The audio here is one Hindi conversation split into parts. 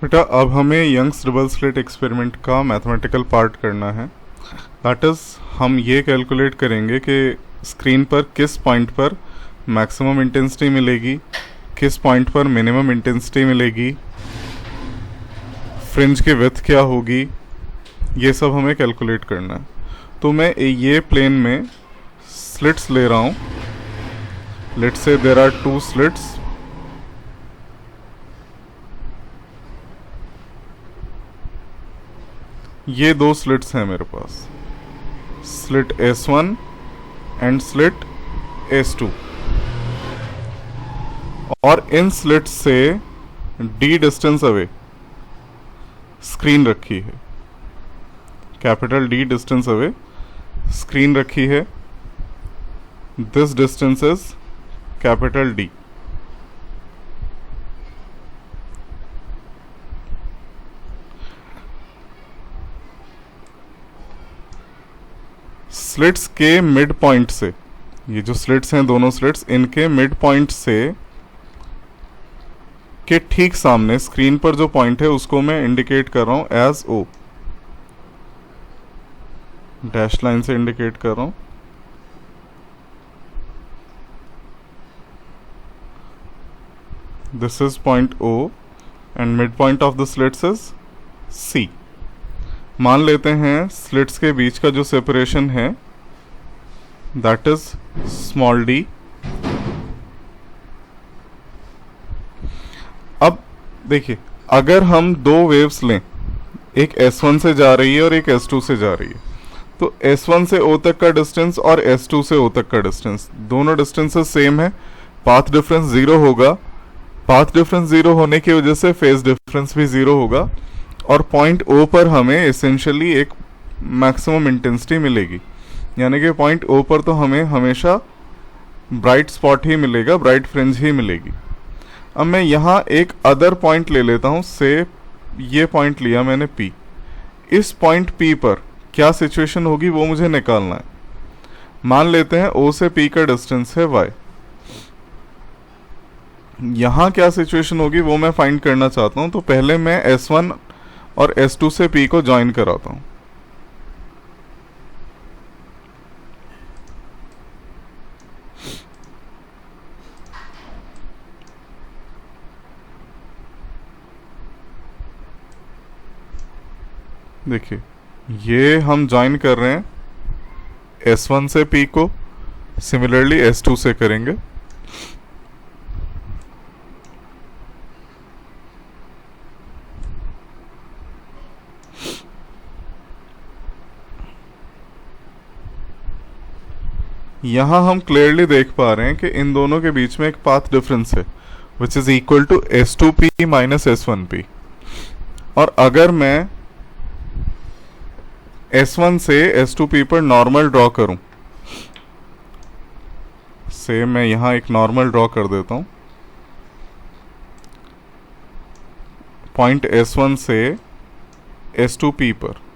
बेटा अब हमें यंग्स डबल स्लिट एक्सपेरिमेंट का मैथमेटिकल पार्ट करना है। दैट इज़ हम ये कैलकुलेट करेंगे कि स्क्रीन पर किस पॉइंट पर मैक्सिमम इंटेंसिटी मिलेगी, किस पॉइंट पर मिनिमम इंटेंसिटी मिलेगी, फ्रिंज की विड्थ क्या होगी, ये सब हमें कैलकुलेट करना है। तो मैं ये प्लेन में स्लिट्स ले रहा हूँ। Let's say there are 2 slits. ये 2 स्लिट्स हैं मेरे पास, slit S1 and slit S2, और इन स्लिट्स से D डिस्टेंस अवे स्क्रीन रखी है, capital D distance away screen रखी है। This distance is capital D। Slits के मिड पॉइंट से, ये जो स्लिट्स हैं दोनों स्लिट्स, इनके मिड पॉइंट से के ठीक सामने स्क्रीन पर जो पॉइंट है उसको मैं इंडिकेट कर रहा हूं एज O, डैश लाइन से इंडिकेट कर रहा हूं। This is point O and mid point of the slits is C। मान लेते हैं स्लिट्स के बीच का जो सेपरेशन है दैट इज स्मॉल d। अब देखिए, अगर हम 2 वेव्स लें, एक S1 से जा रही है और एक S2 से जा रही है, तो S1 से O तक का डिस्टेंस और S2 से O तक का डिस्टेंस, दोनों डिस्टेंसेस सेम है, पाथ डिफरेंस 0 होगा। पाथ डिफरेंस 0 होने की वजह से फेज डिफरेंस भी 0 होगा, और पॉइंट O पर हमें एसेंशियली एक मैक्सिमम इंटेंसिटी मिलेगी। यानी कि पॉइंट O पर तो हमें हमेशा ब्राइट स्पॉट ही मिलेगा, ब्राइट फ्रिंज ही मिलेगी। अब मैं यहाँ एक अदर पॉइंट ले लेता हूँ, से ये पॉइंट लिया मैंने P। इस पॉइंट P पर क्या सिचुएशन होगी वो मुझे निकालना है। मान लेते हैं O से P का डिस्टेंस है y। यहाँ क्या सिचुएशन होगी वो मैं फाइंड करना चाहता हूँ। तो पहले मैं S1 और S2 से P को ज्वाइन कराता हूँ। देखिए, ये हम ज्वाइन कर रहे हैं S1 से P को, सिमिलरली S2 से करेंगे। यहाँ हम क्लियरली देख पा रहे हैं कि इन दोनों के बीच में एक पाथ डिफरेंस है which is equal to S2P minus S1P। और अगर मैं S1 से S2P पर नॉर्मल ड्रॉ करूं, से मैं यहाँ एक नॉर्मल ड्रॉ कर देता हूं, पॉइंट S1 से S2P पर,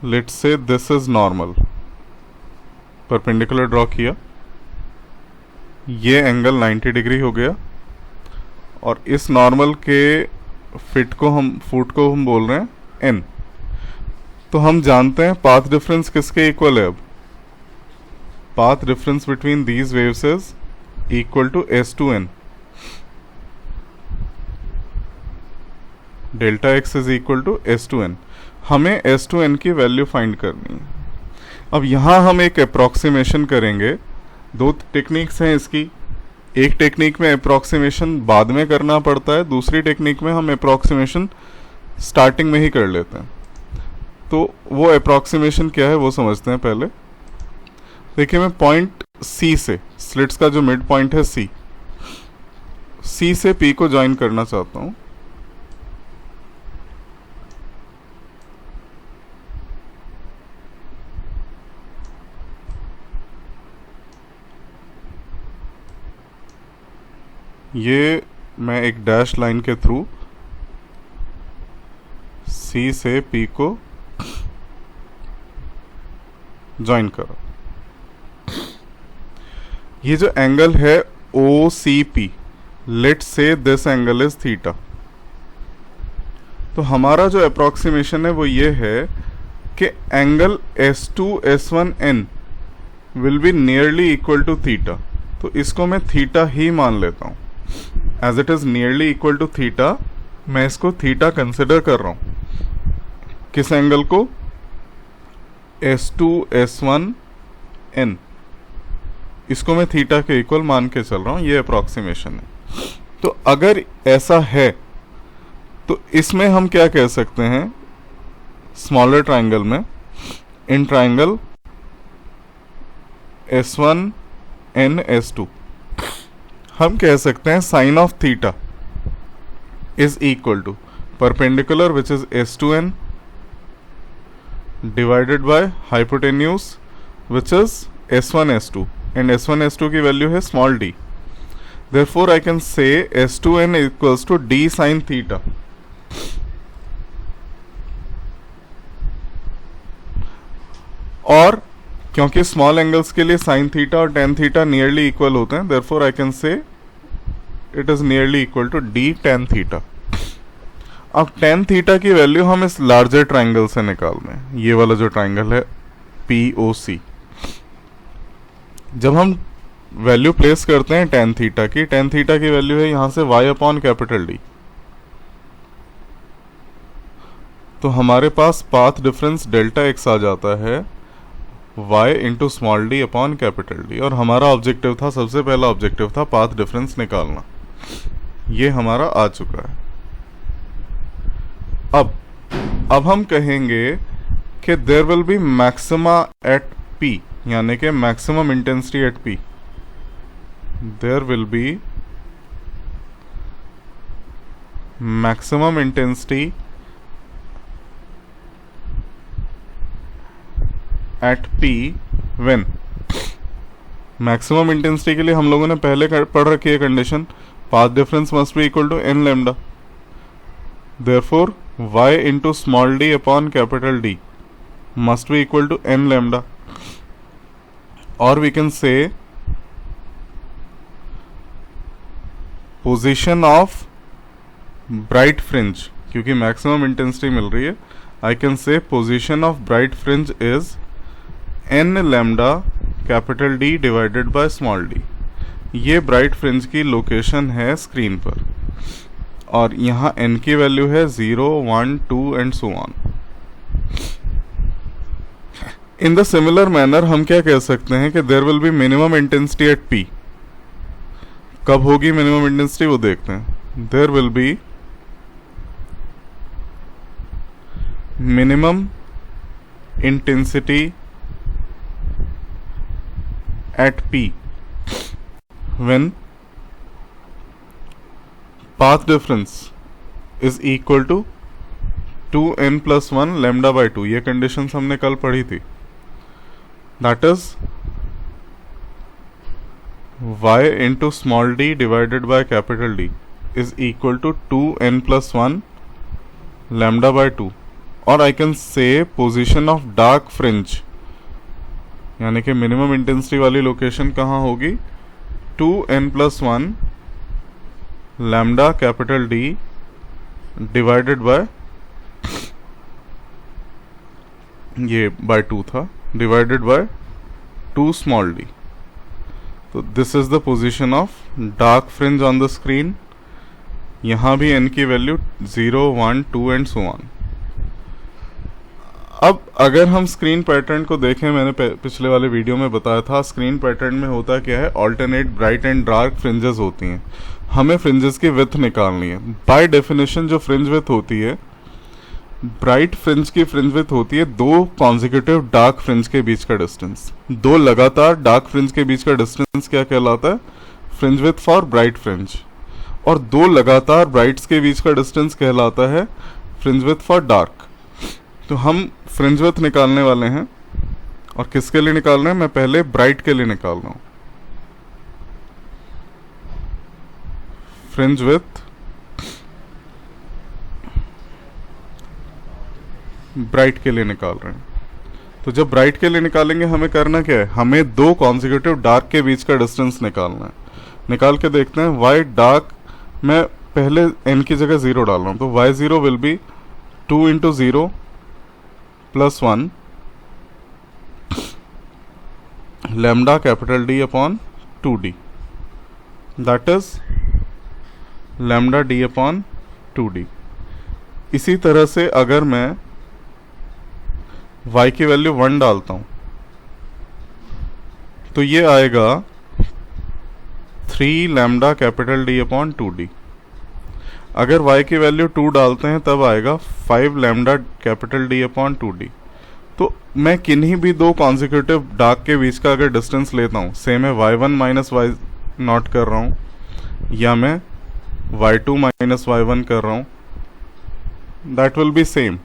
let's say this is normal, perpendicular draw किया, ये एंगल 90 डिग्री हो गया, और इस नॉर्मल के फुट को हम बोल रहे हैं n। तो हम जानते हैं पाथ डिफरेंस किसके इक्वल है। अब path difference between these waves is equal to S2n। Delta x is equal to S2n। हमें S2n की वैल्यू फाइंड करनी है। अब यहाँ हम एक अप्रॉक्सीमेशन करेंगे। 2 टेक्निक्स हैं इसकी। एक टेक्निक में अप्रॉक्सीमेशन बाद में करना पड़ता है, दूसरी टेक्निक में हम अप्रॉक्सीमेशन स्टार्टिंग में ही कर लेते हैं। तो वो अप्रॉक्सीमेशन क्या है वो समझते हैं पहले। देखिए, मैं पॉइंट C से, स्लिट्स का जो मिड पॉइंट है C से P को ज्वाइन करना चाहता हूँ। ये मैं एक डैश लाइन के थ्रू C से P को ज्वाइन करा। ये जो एंगल है O C P, let say this angle is theta. तो हमारा जो अप्रोक्सीमेशन है वो ये है कि angle S2 S1 N will be nearly equal to theta. तो इसको मैं थीटा ही मान लेता हूँ। As it is nearly equal to theta, मैं इसको थीटा कंसिडर कर रहा हूँ। किस एंगल को? S2 S1 N, इसको मैं थीटा के इक्वल मान के चल रहा हूँ। ये अप्रोक्सीमेशन है। तो अगर ऐसा है तो इसमें हम क्या कह सकते हैं, स्मॉलर ट्राइंगल में, in triangle S1 N S2, हम कह सकते हैं sine of theta is equal to perpendicular which is S2N divided by hypotenuse which is S1 S2, and S1 S2 की वैल्यू है small d। Therefore I can say S2N equals to d sin theta। और क्योंकि स्मॉल एंगल्स के लिए साइन थीटा और टेन थीटा नियरली इक्वल होते हैं, therefore I can say it is nearly equal to d tan theta. अब टेन थीटा की वैल्यू हम इस लार्जर ट्राइंगल से निकाल रहे हैं। ये वाला जो ट्राइंगल है POC, जब हम वैल्यू प्लेस करते हैं टेन थीटा की वैल्यू है यहां से y अपॉन कैपिटल डी। तो हमारे पास पाथ डिफरेंस डेल्टा x आ जाता है y into small D upon capital D. और हमारा ऑब्जेक्टिव था, सबसे पहला ऑब्जेक्टिव था पाथ डिफरेंस निकालना। ये हमारा आ चुका है। अब हम कहेंगे कि there will be maxima at P, यानी कि maximum intensity at P। There will be maximum intensity at P when, maximum intensity के लिए हम लोगों ने पहले पढ़ रखी है condition, path difference must be equal to n lambda. Therefore y into small d upon capital D must be equal to n lambda. और we can say position of bright fringe, क्योंकि मैक्सिमम इंटेंसिटी मिल रही है, आई can say position of bright fringe is n lambda capital D divided by small d। ये ब्राइट फ्रिंज की लोकेशन है स्क्रीन पर, और यहाँ n की वैल्यू है 0, 1, 2 and so on. In the similar manner हम क्या कह सकते हैं कि there will be minimum intensity at P। कब होगी मिनिमम इंटेंसिटी वो देखते हैं। There will be minimum intensity at P when path difference is equal to 2n plus 1 lambda by 2। ये कंडीशंस हमने कल पढ़ी थी। That is y into small d divided by capital D is equal to 2n plus 1 lambda by 2। और I can say position of dark fringe, यानी कि मिनिमम इंटेंसिटी वाली लोकेशन कहाँ होगी, 2n plus 1 lambda capital D divided by, ये बाय 2 था, डिवाइडेड बाय 2 स्मॉल d। तो this is the position of dark fringe on the screen. यहाँ भी n की वैल्यू 0, 1, 2 एंड सो ऑन। अब अगर हम स्क्रीन पैटर्न को देखें, मैंने पिछले वाले वीडियो में बताया था स्क्रीन पैटर्न में होता क्या है, alternate bright and dark fringes होती हैं। हमें फ्रिंजेस की विड्थ निकालनी है। बाय डेफिनेशन जो फ्रिंज विड्थ होती है, ब्राइट फ्रिंज की फ्रिंज विड्थ होती है दो कॉन्जिक्यूटिव डार्क फ्रिंज के बीच का डिस्टेंस। दो लगातार डार्क फ्रिंज के बीच का डिस्टेंस क्या कहलाता है, fringe width for bright fringe. और दो लगातार ब्राइट्स के बीच का डिस्टेंस कहलाता है फ्रिंज विड्थ फॉर डार्क। तो हम फ्रिंज विड्थ निकालने वाले हैं, और किसके लिए निकाल रहे हैं, मैं पहले ब्राइट के लिए निकाल रहा हूं। फ्रिंज विड्थ ब्राइट के लिए निकाल रहे हैं। तो जब ब्राइट के लिए निकालेंगे हमें करना क्या है, हमें दो कॉन्जिक्यूटिव डार्क के बीच का डिस्टेंस निकालना है। निकाल के देखते हैं। वाई डार्क मैं पहले n की जगह 0 डाल रहा हूँ, तो y0 will be 2 into 0 plus 1 lambda capital D upon 2D, that is lambda D upon 2D। इसी तरह से अगर मैं y की वैल्यू 1 डालता हूं तो ये आएगा 3 lambda capital D upon 2D। अगर y की वैल्यू 2 डालते हैं तब आएगा 5 lambda capital D upon 2D। तो मैं किन्हीं भी दो कॉन्जिक्यूटिव डार्क के बीच का अगर डिस्टेंस लेता हूँ, से मैं y1 माइनस y0 कर रहा हूँ या मैं y2 माइनस y1 कर रहा हूँ, दैट विल बी सेम।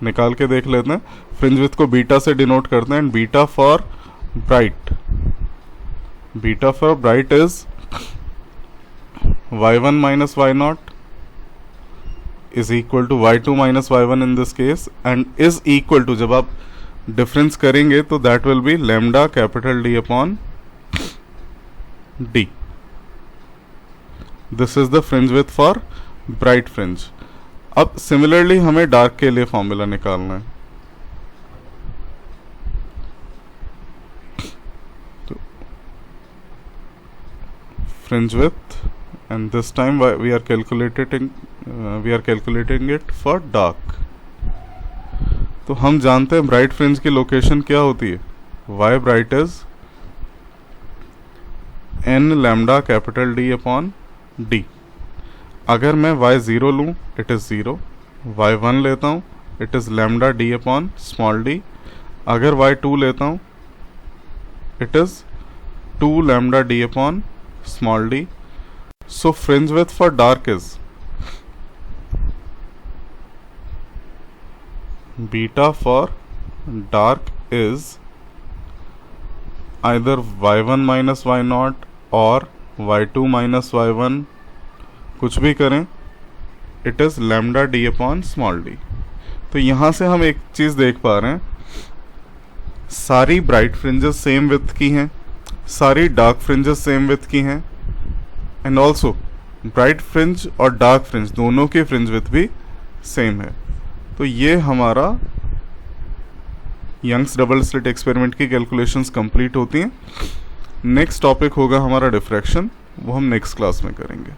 निकाल के देख लेते हैं। फ्रिंज विड्थ को बीटा से डिनोट करते हैं, and beta for bright, beta for bright is y1 minus y0 is equal to y2 minus y1 in this case, and is equal to, जब आप डिफरेंस करेंगे तो that will be lambda capital D upon D. This is the fringe width for bright fringe. अब सिमिलरली हमें डार्क के लिए फॉर्मूला निकालना है। तो fringe width, and this time we are calculating it for dark. तो हम जानते हैं ब्राइट फ्रिंज की लोकेशन क्या होती है, y bright is n lambda capital D upon D। अगर मैं y0 लूँ इट इज़ 0, y1 लेता हूँ it is lambda D upon small d, अगर y2 लेता हूँ it is 2 lambda D upon small d। So fringe width for dark is beta for dark is either y1 minus y0 और y2 minus y1, कुछ भी करें, it is lambda d upon small d। तो यहाँ से हम एक चीज़ देख पा रहे हैं, सारी ब्राइट फ्रिंजेस सेम विड्थ की हैं, सारी डार्क फ्रिंजेस सेम विड्थ की हैं, एंड ऑल्सो ब्राइट फ्रिंज और डार्क फ्रिंज दोनों की फ्रिंज विड्थ भी सेम है। तो ये हमारा यंग्स डबल स्लिट एक्सपेरिमेंट की कैलकुलेशंस कंप्लीट होती हैं। नेक्स्ट टॉपिक होगा हमारा डिफ्रैक्शन, वो हम नेक्स्ट क्लास में करेंगे।